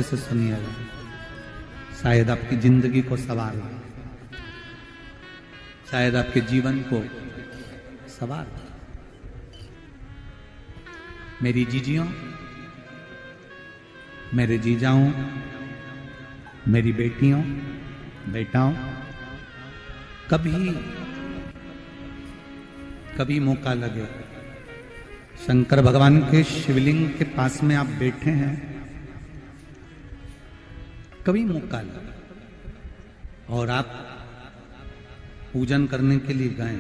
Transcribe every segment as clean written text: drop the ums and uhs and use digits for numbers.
से सुनिएगा, शायद आपकी जिंदगी को सवार हो, शायद आपके जीवन को सवार हो। मेरी जीजियों, मेरे जीजाओं, मेरी बेटियों, बेटाओं, कभी मौका लगे, शंकर भगवान के शिवलिंग के पास में आप बैठे हैं, कभी मौका लगे और आप पूजन करने के लिए गए,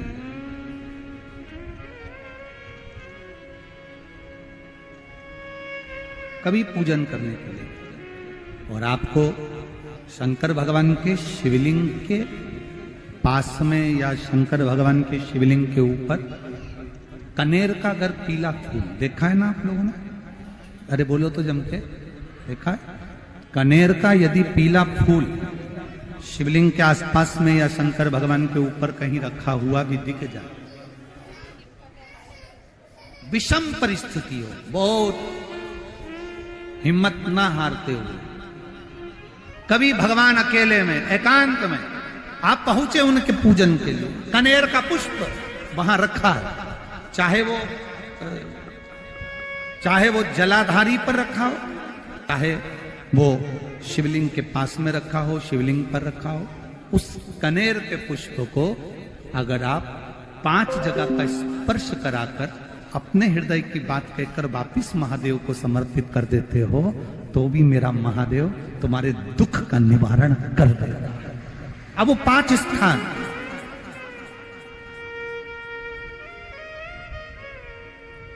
कभी पूजन करने के लिए और आपको शंकर भगवान के शिवलिंग के पास में या शंकर भगवान के शिवलिंग के ऊपर कनेर का अगर पीला फूल देखा है ना आप लोगों ने? अरे बोलो तो जम के, देखा है? कनेर का यदि पीला फूल शिवलिंग के आसपास में या शंकर भगवान के ऊपर कहीं रखा हुआ भी दिख जाए, विषम परिस्थिति हो, बहुत हिम्मत ना हारते हुए, कभी भगवान अकेले में एकांत में आप पहुंचे उनके पूजन के लिए, कनेर का पुष्प वहां रखा है, चाहे वो जलाधारी पर रखा हो, चाहे वो शिवलिंग के पास में रखा हो, शिवलिंग पर रखा हो, उस कनेर के पुष्प को अगर आप 5 जगह का स्पर्श कराकर अपने हृदय की बात कहकर वापिस महादेव को समर्पित कर देते हो, तो भी मेरा महादेव तुम्हारे दुख का निवारण कर देगा। अब वो 5 स्थान,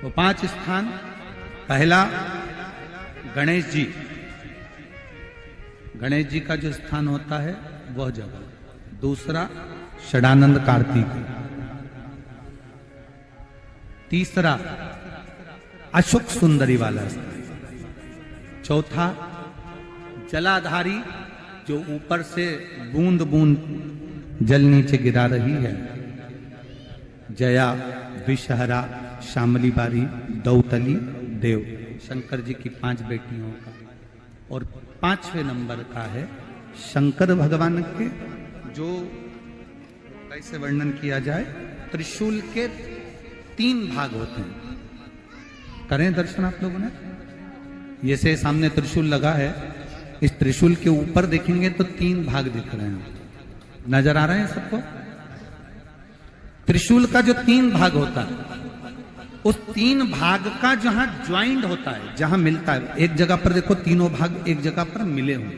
वो 5 स्थान, पहला गणेश जी, गणेश जी का जो स्थान होता है वह जगह, दूसरा षडानंद कार्तिक, तीसरा अशोक सुंदरी वाला स्थान, चौथा जलाधारी जो ऊपर से बूंद बूंद जल नीचे गिरा रही है, जया, विषहरा, शामली बारी, दौतली, देव, शंकर जी की 5 बेटियों का, और 5वें नंबर का है शंकर भगवान के, जो कैसे वर्णन किया जाए, त्रिशूल के 3 भाग होते हैं। करें दर्शन आप लोगों ने? ये से सामने त्रिशूल लगा है, इस त्रिशूल के ऊपर देखेंगे तो 3 भाग दिख रहे हैं, नजर आ रहे हैं सबको? त्रिशूल का जो 3 भाग होता है, उस 3 भाग का जहां ज्वाइंट होता है, जहां मिलता है, एक जगह पर देखो तीनों भाग एक जगह पर मिले हुए,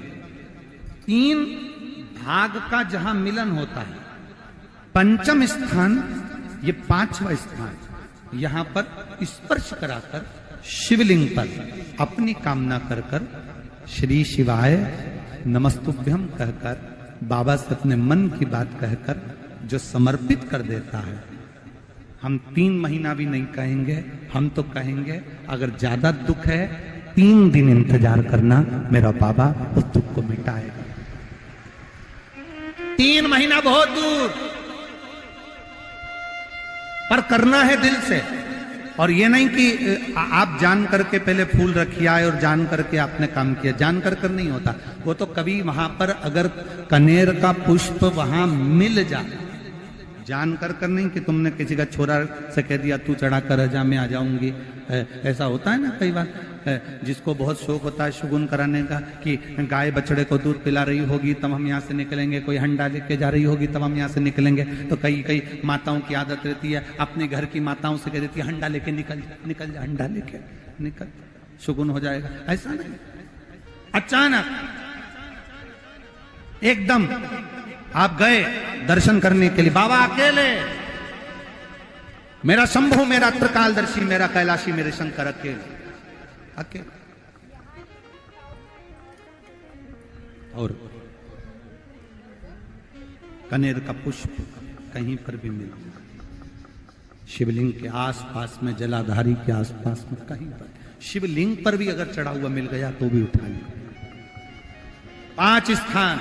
3 भाग का जहां मिलन होता है, 5वां स्थान, ये 5वां स्थान, यहां पर स्पर्श कराकर शिवलिंग पर अपनी कामना कर कर श्री शिवाय नमस्तुभ्यम कहकर, बाबा से अपने मन की बात कहकर जो समर्पित कर देता है, हम 3 महीना भी नहीं कहेंगे, हम तो कहेंगे अगर ज्यादा दुख है 3 दिन इंतजार करना, मेरा बाबा उस दुख को मिटाएगा। 3 महीना बहुत दूर, पर करना है दिल से, और ये नहीं कि आप जान करके पहले फूल रखिए आए और जान करके आपने काम किया, जान कर नहीं होता वो तो। कभी वहां पर अगर कनेर का पुष्प वहां मिल जाए, जान कर नहीं कि तुमने किसी का छोरा से कह दिया तू चढ़ा कर जा, मैं आ जाऊंगी, ऐसा होता है ना कई बार, जिसको बहुत शौक होता है शगुन कराने का, कि गाय बछड़े को दूध पिला रही होगी तब हम यहाँ से निकलेंगे, कोई हंडा लेके जा रही होगी तब हम यहाँ से निकलेंगे, तो कई माताओं की आदत रहती है, अपने घर की माताओं से कह देती है हंडा लेके निकल जा, हंडा लेके निकल, शगुन हो जाएगा। ऐसा नहीं, अचानक एकदम आप गए दर्शन करने के लिए, बाबा अकेले, मेरा शंभु, मेरा त्रिकालदर्शी, मेरा कैलाशी, मेरे शंकर अकेले, और कनेर का पुष्प कहीं पर भी मिल, शिवलिंग के आसपास में, जलाधारी के आसपास में कहीं पर, शिवलिंग पर भी अगर चढ़ा हुआ मिल गया तो भी उठा लिया। 5 स्थान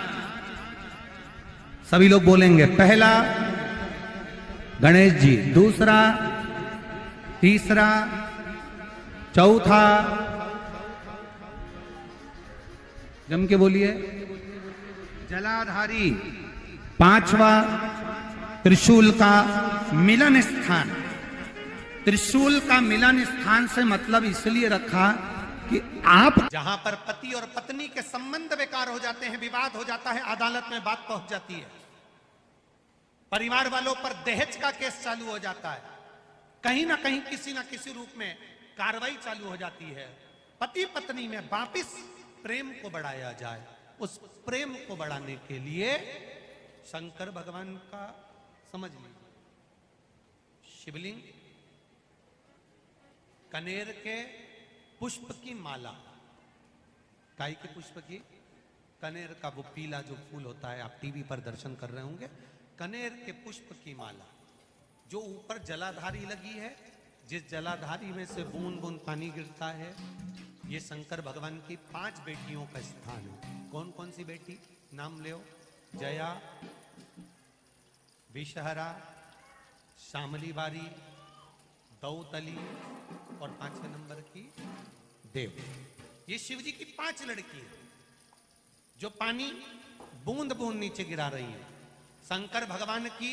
सभी लोग बोलेंगे, पहला गणेश जी, दूसरा, तीसरा, चौथा, जम के बोलिए। जलाधारी, पांचवा त्रिशूल का मिलन स्थान। त्रिशूल का मिलन स्थान से मतलब इसलिए रखा कि आप जहां पर पति और पत्नी के संबंध बेकार हो जाते हैं, विवाद हो जाता है, अदालत में बात पहुंच जाती है, परिवार वालों पर दहेज का केस चालू हो जाता है, कहीं ना कहीं किसी ना किसी रूप में कार्रवाई चालू हो जाती है, पति पत्नी में वापिस प्रेम को बढ़ाया जाए, उस प्रेम को बढ़ाने के लिए शंकर भगवान का समझ लीजिए शिवलिंग, कनेर के पुष्प की माला, काई के पुष्प की, कनेर का वो पीला जो फूल होता है, आप टीवी पर दर्शन कर रहे होंगे, कनेर के पुष्प की माला जो ऊपर जलाधारी लगी है, जिस जलाधारी में से बूंद बूंद पानी गिरता है, ये शंकर भगवान की 5 बेटियों का स्थान है। कौन कौन सी बेटी नाम ले? जया, विषहरा, श्यामली बारी, दौतली और 5वें नंबर की देव। ये शिव जी की 5 लड़की है जो पानी बूंद बूंद नीचे गिरा रही है। शंकर भगवान की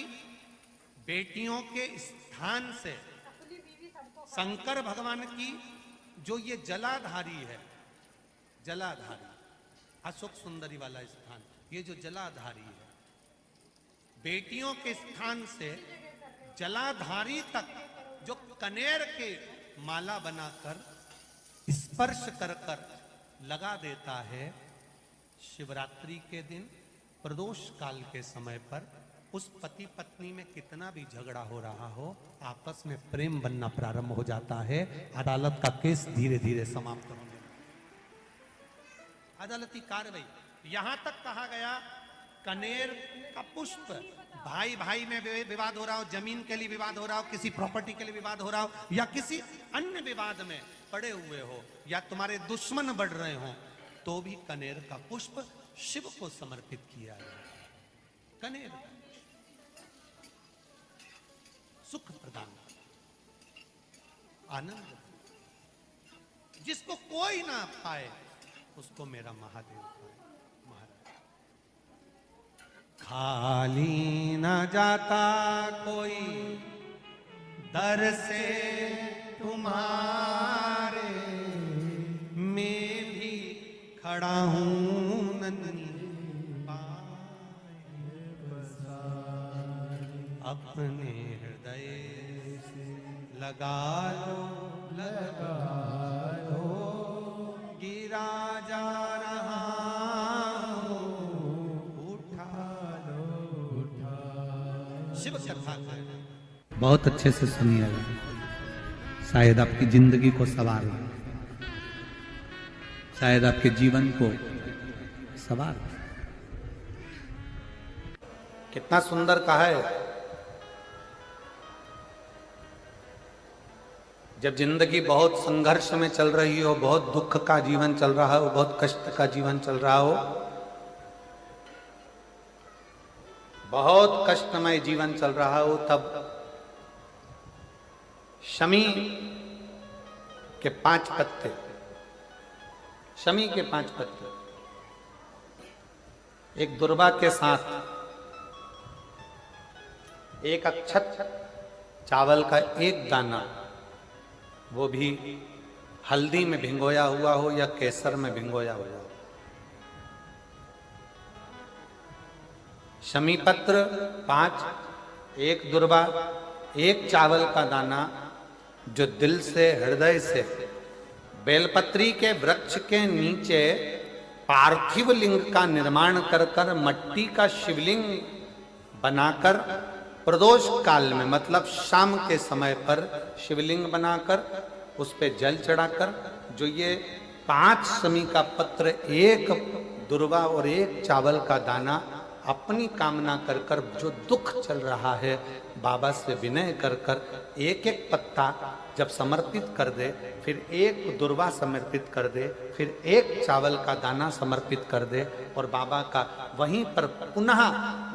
बेटियों के स्थान से शंकर भगवान की जो ये जलाधारी है, जलाधारी अशोक सुंदरी वाला स्थान, ये जो जलाधारी है, बेटियों के स्थान से जलाधारी तक जो कनेर के माला बनाकर स्पर्श कर कर लगा देता है, शिवरात्रि के दिन प्रदोष काल के समय पर उस पति पत्नी में कितना भी झगड़ा हो रहा हो, आपस में प्रेम बनना प्रारंभ हो जाता है। अदालत का केस धीरे धीरे समाप्त होने लगता है। अदालती कार्रवाई, यहां तक कहा गया कनेर का पुष्प, भाई भाई में विवाद हो रहा हो, जमीन के लिए विवाद हो रहा हो, किसी प्रॉपर्टी के लिए विवाद हो रहा हो, या किसी अन्य विवाद में पड़े हुए हो, या तुम्हारे दुश्मन बढ़ रहे हो, तो भी कनेर का पुष्प शिव को समर्पित किया जाए। कनेर का सुख प्रदान, आनंद, जिसको कोई ना पाए उसको मेरा महादेव पाए। खाली न जाता कोई दर से तुम्हारे, मैं भी खड़ा हूं नन्ही अपने हृदय से लगा लो, गिरा जा रहा हो, उठा लो, शिव कथा बहुत अच्छे से सुनिए, शायद आपकी जिंदगी को सवार हो, शायद आपके जीवन को सवार हो। कितना सुंदर कहा है। जब जिंदगी बहुत संघर्ष में चल रही हो, बहुत दुख का जीवन चल रहा हो, बहुत कष्ट का जीवन चल रहा हो, बहुत कष्टमय जीवन चल रहा हो, तब शमी के 5 पत्ते, शमी के 5 पत्ते, एक दुर्वा के साथ एक अक्षत चावल का एक दाना, वो भी हल्दी में भिंगोया हुआ हो या केसर में भिंगोया हुआ हो, शमी पत्र 5, एक दुर्वा, एक चावल का दाना, जो दिल से हृदय से बेलपत्री के वृक्ष के नीचे पार्थिव लिंग का निर्माण कर कर मट्टी का शिवलिंग बनाकर प्रदोष काल में, मतलब शाम के समय पर शिवलिंग बनाकर उस पे जल चढ़ाकर, जो ये 5 शमी का पत्र, एक दुर्वा और एक चावल का दाना, अपनी कामना कर कर जो दुख चल रहा है, बाबा से विनय कर कर एक एक पत्ता जब समर्पित कर दे, फिर एक दुर्वा समर्पित कर दे, फिर एक चावल का दाना समर्पित कर दे और बाबा का वहीं पर पुनः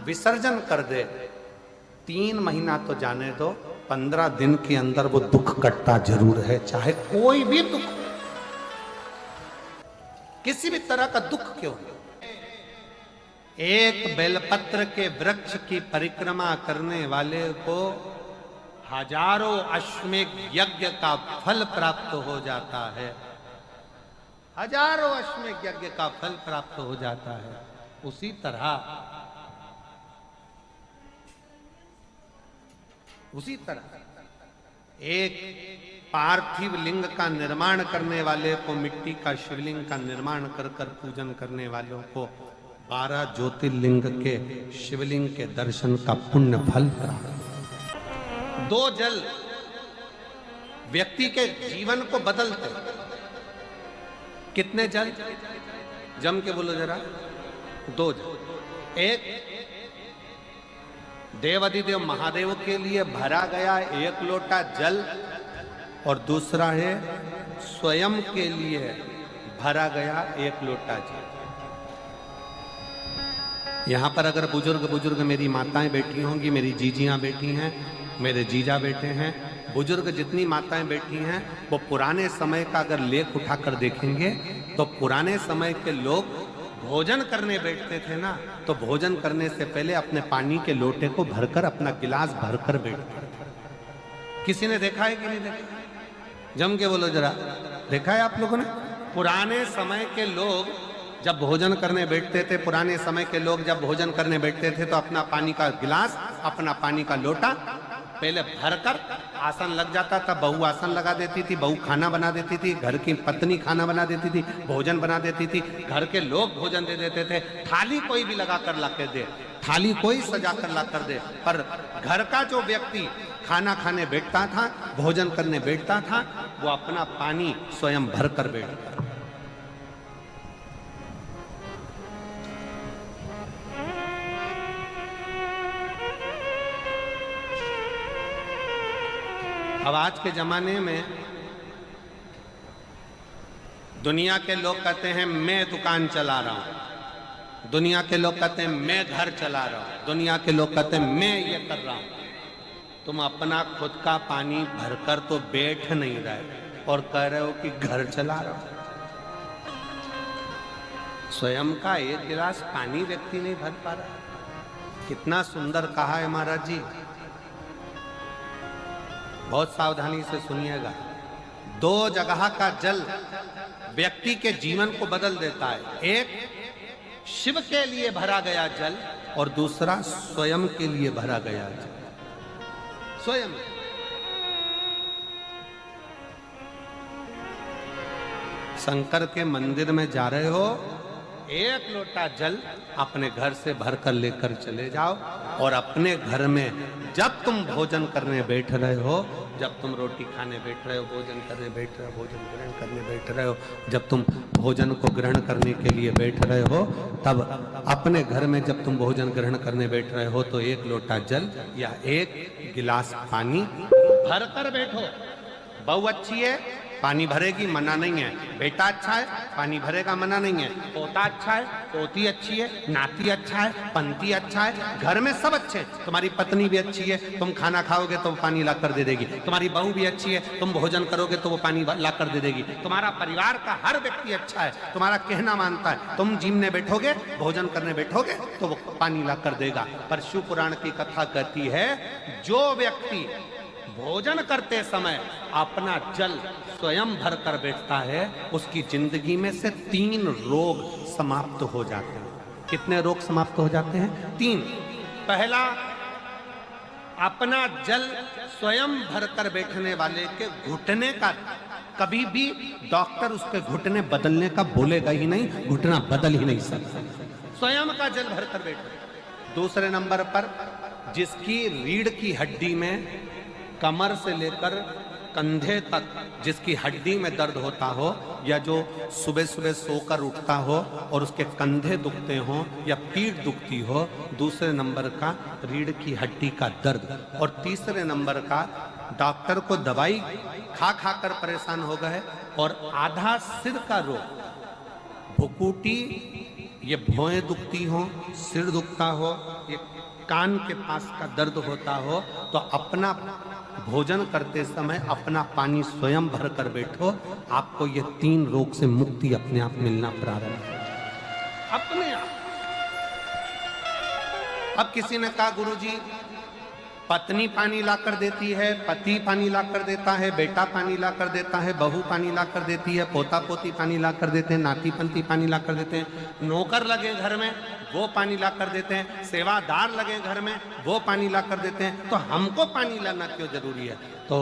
विसर्जन कर दे, 3 महीना तो जाने दो, 15 दिन के अंदर वो दुख कटता जरूर है, चाहे कोई भी दुख। किसी भी तरह का दुख क्यों हो, एक बेलपत्र के वृक्ष की परिक्रमा करने वाले को हजारों अश्वमेध यज्ञ का फल प्राप्त हो जाता है। हजारों अश्वमेध यज्ञ का फल प्राप्त हो जाता है। उसी तरह एक पार्थिव लिंग का निर्माण करने वाले को, मिट्टी का शिवलिंग का निर्माण कर कर पूजन करने वालों को 12 ज्योतिर्लिंग के शिवलिंग के दर्शन का पुण्य फल प्राप्त। 2 जल व्यक्ति के जीवन को बदलते। कितने जल? जम के बोलो जरा। 2 जल। एक देवाधिदेव महादेव के लिए भरा गया 1 लोटा जल, और दूसरा है स्वयं के लिए भरा गया 1 लोटा जल। यहां पर अगर बुजुर्ग मेरी माताएं बैठी होंगी, मेरी जीजियां बैठी हैं, मेरे जीजा बैठे हैं, बुजुर्ग जितनी माताएं बैठी हैं, वो पुराने समय का अगर लेख उठाकर देखेंगे तो पुराने समय के लोग भोजन करने बैठते थे ना, तो भोजन करने से पहले अपने पानी के लोटे को भरकर, अपना गिलास भरकर बैठते थे। किसी ने देखा है कि नहीं देखा? जम के बोलो जरा। देखा है आप लोगों ने? पुराने समय के लोग जब भोजन करने बैठते थे, पुराने समय के लोग जब भोजन करने बैठते थे तो अपना पानी का गिलास, अपना पानी का लोटा पहले भरकर, आसन लग जाता था, बहू आसन लगा देती थी, बहू खाना बना देती थी, घर की पत्नी खाना बना देती थी, भोजन बना देती थी, घर के लोग भोजन दे देते थे। थाली कोई भी लगा कर ला के दे, थाली कोई सजा कर ला कर दे, पर घर का जो व्यक्ति खाना खाने बैठता था, भोजन करने बैठता था, वो अपना पानी स्वयं भर कर बैठता। अब आज के जमाने में दुनिया के लोग कहते हैं मैं दुकान चला रहा हूं, दुनिया के लोग कहते हैं मैं घर चला रहा हूं, दुनिया के लोग कहते हैं मैं ये कर रहा हूं। तुम अपना खुद का पानी भरकर तो बैठ नहीं रहे और कह रहे हो कि घर चला रहा हूं। स्वयं का 1 गिलास पानी व्यक्ति नहीं भर पा रहा। कितना सुंदर कहा है महाराज जी। बहुत सावधानी से सुनिएगा। 2 जगह का जल व्यक्ति के जीवन को बदल देता है। एक शिव के लिए भरा गया जल, और दूसरा स्वयं के लिए भरा गया जल। स्वयं शंकर के मंदिर में जा रहे हो, 1 लोटा जल अपने घर से भरकर लेकर चले जाओ, और अपने घर में जब तुम भोजन करने बैठ रहे हो, जब तुम रोटी खाने बैठ रहे हो, भोजन करने बैठ रहे हो, भोजन ग्रहण करने बैठ रहे हो, जब तुम भोजन को ग्रहण करने के लिए बैठ रहे हो, तब अपने घर में जब तुम भोजन ग्रहण करने बैठ रहे हो तो 1 लोटा जल या 1 गिलास पानी भर कर बैठो। बहू अच्छी है, पानी भरेगी, मना नहीं है। बेटा अच्छा है, पानी भरेगा, मना नहीं है। पोता अच्छा है, पोती अच्छी है, नाती अच्छा है, पंती अच्छा है, घर में सब अच्छे। तुम्हारी पत्नी भी अच्छी है, तुम खाना खाओगे तो वो पानी ला कर दे देगी। तुम्हारी बहू भी अच्छी है, तुम भोजन करोगे तो वो पानी ला कर दे देगी। तुम्हारा परिवार का हर व्यक्ति अच्छा है, तुम्हारा कहना मानता है। तुम जिमने बैठोगे, भोजन करने बैठोगे तो वो पानी ला कर देगा। पर शिव पुराण की कथा कहती है, जो व्यक्ति भोजन करते समय अपना जल स्वयं भर कर बैठता है, उसकी जिंदगी में से 3 रोग समाप्त हो जाते हैं। कितने रोग समाप्त हो जाते हैं? 3। पहला, अपना जल स्वयं भर कर बैठने वाले के घुटने का कभी भी डॉक्टर उसके घुटने बदलने का बोलेगा ही नहीं, घुटना बदल ही नहीं सकता। स्वयं का जल भर कर बैठे। दूसरे नंबर पर, जिसकी रीढ़ की हड्डी में कमर से लेकर कंधे तक जिसकी हड्डी में दर्द होता हो, या जो सुबह सुबह सोकर उठता हो और उसके कंधे दुखते हो या पीठ दुखती हो। दूसरे नंबर का रीढ़ की हड्डी का दर्द। और तीसरे नंबर का, डॉक्टर को दवाई खा खा कर परेशान हो गए और आधा सिर का रोग, भुकुटी, ये भौएं दुखती हो, सिर दुखता हो, ये कान के पास का दर्द होता हो, तो अपना भोजन करते समय अपना पानी स्वयं भर कर बैठो, आपको ये 3 रोग से मुक्ति अपने आप मिलना प्रारंभ हो, अपने आप। अब किसी ने कहा गुरुजी पत्नी पानी ला कर देती है, पति पानी ला कर देता है, बेटा पानी ला कर देता है, बहू पानी ला कर देती है, पोता पोती पानी ला कर देते हैं, नाती पंती पानी ला कर देते हैं, नौकर लगे घर में वो पानी ला कर देते हैं, सेवादार लगे घर में वो पानी ला कर देते हैं, तो हमको पानी लाना क्यों जरूरी है? तो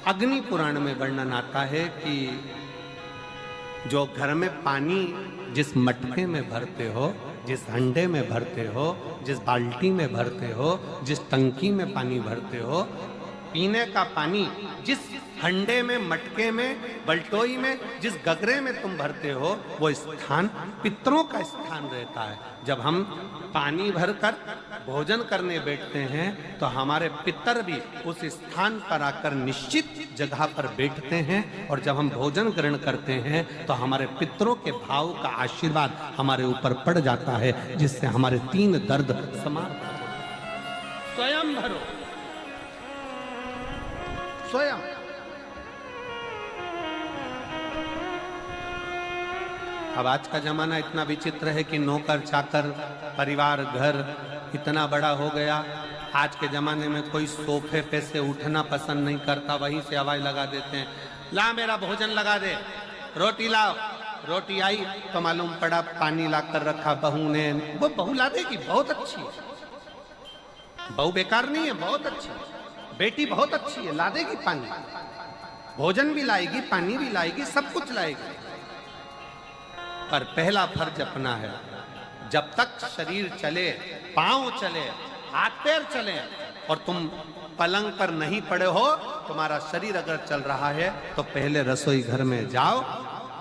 अग्नि पुराण में वर्णन आता है कि जो घर में पानी जिस मटके में भरते हो, जिस हंडे में भरते हो, जिस बाल्टी में भरते हो, जिस टंकी में पानी भरते हो, पीने का पानी जिस हंडे में, मटके में, बल्टोई में, जिस गगरे में तुम भरते हो, वो स्थान पितरों का स्थान रहता है। जब हम पानी भरकर भोजन करने बैठते हैं तो हमारे पितर भी उस स्थान पर आकर निश्चित जगह पर बैठते हैं, और जब हम भोजन ग्रहण करते हैं तो हमारे पितरों के भाव का आशीर्वाद हमारे ऊपर पड़ जाता है, जिससे हमारे 3 दर्द समाप्त हो। स्वयं भरो, स्वयं। अब आज का जमाना इतना विचित्र है कि नौकर चाकर, परिवार, घर इतना बड़ा हो गया। आज के जमाने में कोई सोफे पे से उठना पसंद नहीं करता, वहीं से आवाज लगा देते हैं, ला मेरा भोजन लगा दे, रोटी लाओ। रोटी आई तो मालूम पड़ा पानी ला कर रखा बहू ने। वो बहू ला देगी, बहुत अच्छी है, बहू बेकार नहीं है, बहुत अच्छी है, बेटी बहुत अच्छी है, ला देगी पानी, भोजन भी लाएगी, पानी भी लाएगी, सब कुछ लाएगी। पर पहला फर्ज अपना है, जब तक शरीर चले, पांव चले, हाथ पैर चले, और तुम पलंग पर नहीं पड़े हो, तुम्हारा शरीर अगर चल रहा है तो पहले रसोई घर में जाओ,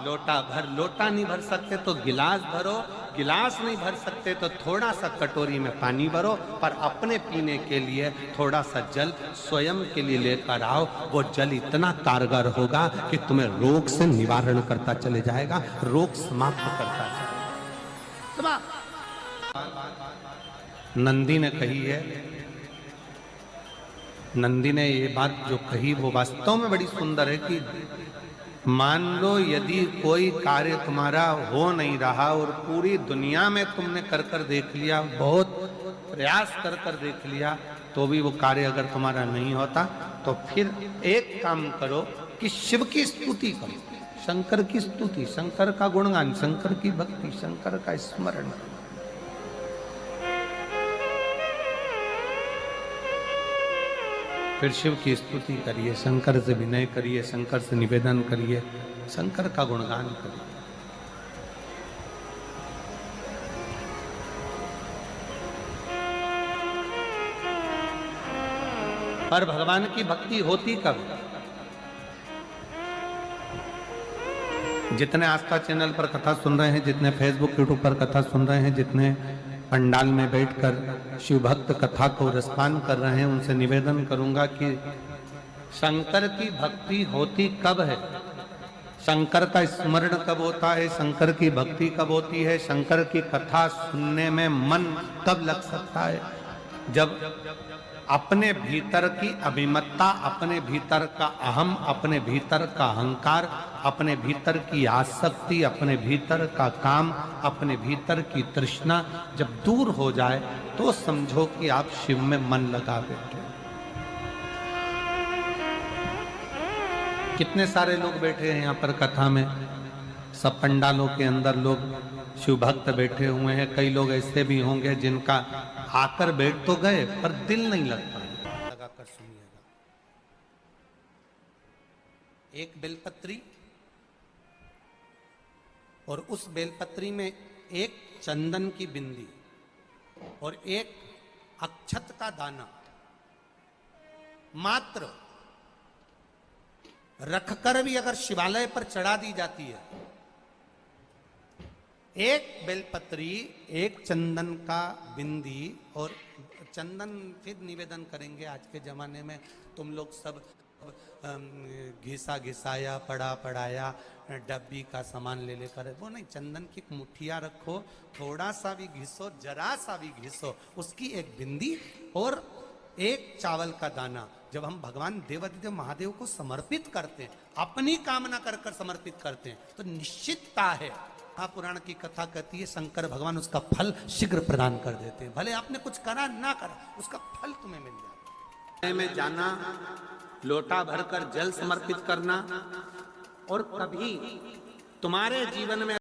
लोटा भर, लोटा नहीं भर सकते तो गिलास भरो, गिलास नहीं भर सकते तो थोड़ा सा कटोरी में पानी भरो, पर अपने पीने के लिए थोड़ा सा जल स्वयं के लिए लेकर आओ। वो जल इतना कारगर होगा कि तुम्हें रोग से निवारण करता चले जाएगा, रोग समाप्त करता चलेगा। नंदी ने कही है, नंदी ने ये बात जो कही वो वास्तव में बड़ी सुंदर है कि मान लो यदि कोई कार्य तुम्हारा हो नहीं रहा और पूरी दुनिया में तुमने कर कर देख लिया, बहुत प्रयास कर कर देख लिया, तो भी वो कार्य अगर तुम्हारा नहीं होता, तो फिर एक काम करो कि शिव की स्तुति करो, शंकर की स्तुति, शंकर का गुणगान, शंकर की भक्ति, शंकर का स्मरण। फिर शिव की स्तुति करिए, शंकर से विनय करिए, शंकर से निवेदन करिए, शंकर का गुणगान करिए। पर भगवान की भक्ति होती कब? जितने आस्था चैनल पर कथा सुन रहे हैं, जितने फेसबुक यूट्यूब पर कथा सुन रहे हैं, जितने पंडाल में बैठकर शिव भक्त कथा को रसपान कर रहे हैं, उनसे निवेदन करूंगा कि शंकर की भक्ति होती कब है, शंकर का स्मरण कब होता है, शंकर की भक्ति कब होती है, शंकर की कथा सुनने में मन कब लग सकता है? जब अपने भीतर की अभिमत्ता, अपने भीतर का अहम, अपने भीतर का अहंकार, अपने भीतर की आसक्ति, अपने भीतर का काम, अपने भीतर की तृष्णा जब दूर हो जाए तो समझो कि आप शिव में मन लगा बैठे। कितने सारे लोग बैठे हैं यहाँ पर कथा में, सब पंडालों के अंदर लोग शिव भक्त बैठे हुए हैं। कई लोग ऐसे भी होंगे जिनका आकर बैठ तो गए पर दिल नहीं लगता। लगाकर सुनिएगा, एक बेलपत्री और उस बेलपत्री में एक चंदन की बिंदी और एक अक्षत का दाना मात्र रखकर भी अगर शिवालय पर चढ़ा दी जाती है, एक बेलपत्री, एक चंदन का बिंदी, और चंदन फिर निवेदन करेंगे। आज के जमाने में तुम लोग सब घिसा घिसाया, पड़ा पड़ाया, डब्बी का सामान ले लेकर, वो नहीं, चंदन की मुठिया रखो, थोड़ा सा भी घिसो, जरा सा भी घिसो, उसकी एक बिंदी और एक चावल का दाना जब हम भगवान देवाधिदेव महादेव को समर्पित करते हैं, अपनी कामना कर कर समर्पित करते हैं, तो निश्चितता है, महापुराण की कथा कहती है शंकर भगवान उसका फल शीघ्र प्रदान कर देते हैं। भले आपने कुछ करा ना करा, उसका फल तुम्हें मिल जाए। में जाना, लोटा भरकर जल समर्पित करना, और कभी तुम्हारे जीवन में